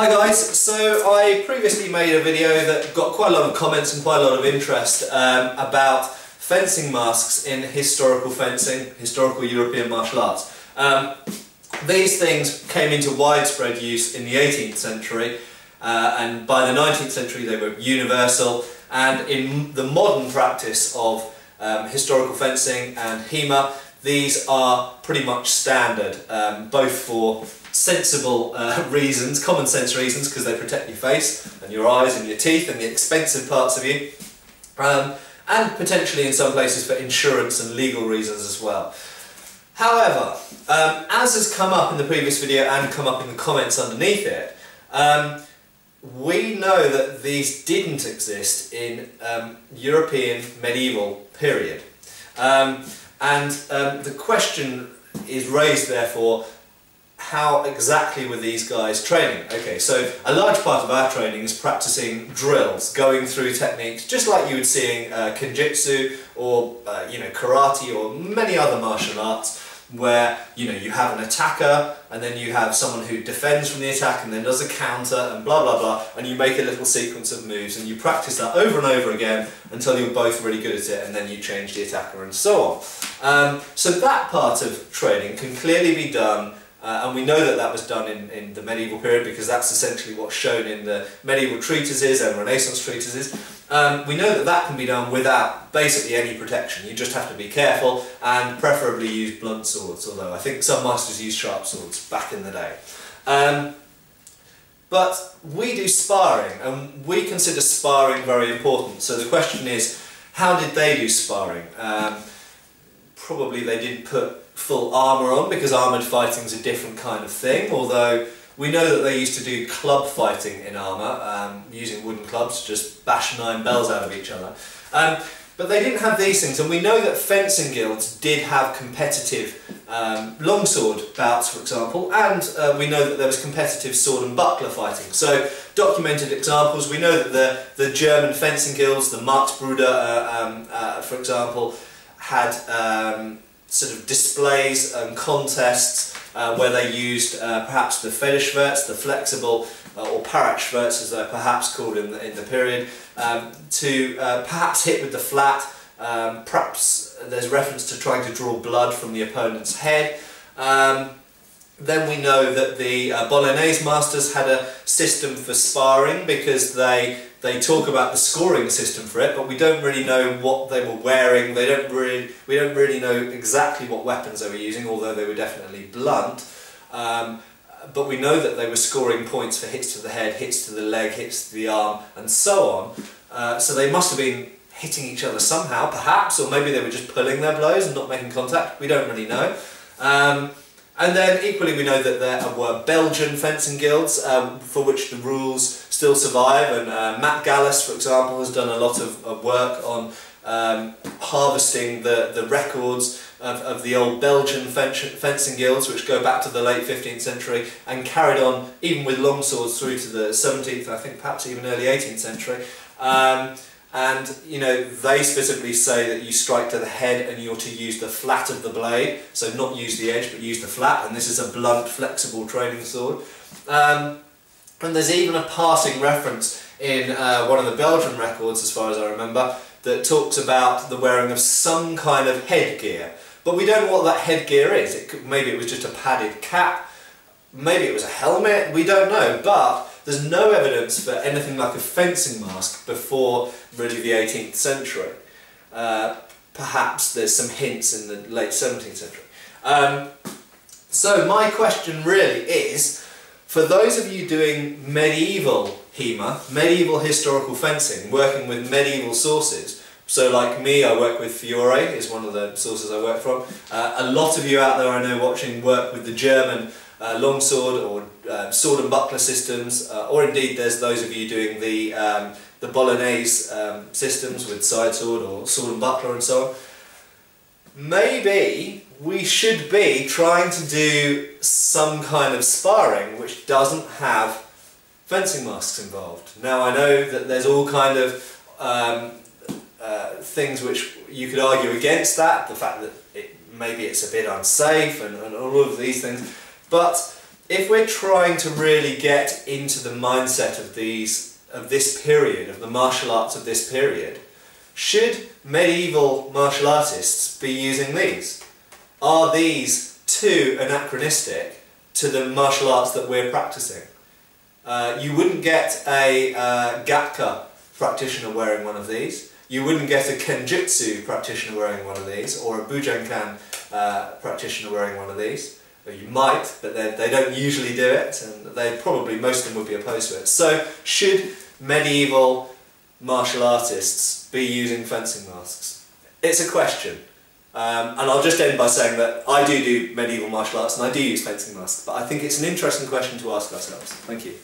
Hi guys, so I previously made a video that got quite a lot of comments and quite a lot of interest about fencing masks in historical fencing, historical European martial arts. These things came into widespread use in the 18th century and by the 19th century they were universal, and in the modern practice of historical fencing and HEMA these are pretty much standard, both for sensible reasons, common sense reasons, because they protect your face and your eyes and your teeth and the expensive parts of you, and potentially in some places for insurance and legal reasons as well. However, as has come up in the previous video and come up in the comments underneath it, we know that these didn't exist in European medieval period. The question is raised therefore, how exactly were these guys training? Okay, so a large part of our training is practicing drills, going through techniques, just like you would see in Kenjutsu or karate or many other martial arts, where you have an attacker and then you have someone who defends from the attack and then does a counter and blah blah blah, and you make a little sequence of moves and you practice that over and over again until you're both really good at it, and then you change the attacker and so on. So that part of training can clearly be done. And we know that that was done in the medieval period, because that's essentially what's shown in the medieval treatises and Renaissance treatises. We know that that can be done without basically any protection. You just have to be careful and preferably use blunt swords, although I think some masters used sharp swords back in the day. But we do sparring, and we consider sparring very important. So the question is, how did they do sparring? Probably they didn't put full armour on, because armoured fighting is a different kind of thing, although we know that they used to do club fighting in armour, using wooden clubs to just bash 9 bells out of each other. But they didn't have these things, and we know that fencing guilds did have competitive longsword bouts, for example, and we know that there was competitive sword and buckler fighting. So, documented examples, we know that the German fencing guilds, the Marktbrüder, for example, had sort of displays and contests where they used perhaps the Federschwerts, the flexible or Paratschwerts as they're perhaps called in the period, to perhaps hit with the flat. Perhaps there's reference to trying to draw blood from the opponent's head. Then we know that the Bolognese masters had a system for sparring, because they talk about the scoring system for it, but we don't really know what they were wearing. We don't really know exactly what weapons they were using, although they were definitely blunt. But we know that they were scoring points for hits to the head, hits to the leg, hits to the arm, and so on. So they must have been hitting each other somehow, perhaps, or maybe they were just pulling their blows and not making contact. We don't really know. And then equally we know that there were Belgian fencing guilds for which the rules still survive, and Matt Gallus, for example, has done a lot of work on harvesting the records of the old Belgian fencing guilds, which go back to the late 15th century and carried on even with longswords through to the 17th, I think perhaps even early 18th century. And they specifically say that you strike to the head and you're to use the flat of the blade, so not use the edge but use the flat, and this is a blunt, flexible training sword. And there's even a passing reference in one of the Belgian records, as far as I remember, that talks about the wearing of some kind of headgear. But we don't know what that headgear is. Maybe it was just a padded cap, maybe it was a helmet, we don't know, but there's no evidence for anything like a fencing mask before really the 18th century. Perhaps there's some hints in the late 17th century. So my question really is, for those of you doing medieval HEMA, medieval historical fencing, working with medieval sources, so like me, I work with Fiore, is one of the sources I work from. A lot of you out there I know watching work with the German longsword or sword and buckler systems, or indeed there's those of you doing the Bolognese systems with side sword or sword and buckler and so on. Maybe we should be trying to do some kind of sparring which doesn't have fencing masks involved. Now I know that there's all kind of things which you could argue against that, the fact that maybe it's a bit unsafe and all of these things, but if we're trying to really get into the mindset of this period, of the martial arts of this period, should medieval martial artists be using these? Are these too anachronistic to the martial arts that we're practicing? You wouldn't get a Gatka practitioner wearing one of these. You wouldn't get a Kenjutsu practitioner wearing one of these, or a Bujinkan practitioner wearing one of these. Or you might, but they don't usually do it, and most of them would be opposed to it. So, should medieval martial artists be using fencing masks? It's a question. And I'll just end by saying that I do medieval martial arts and I do use fencing masks, but I think it's an interesting question to ask ourselves. Thank you.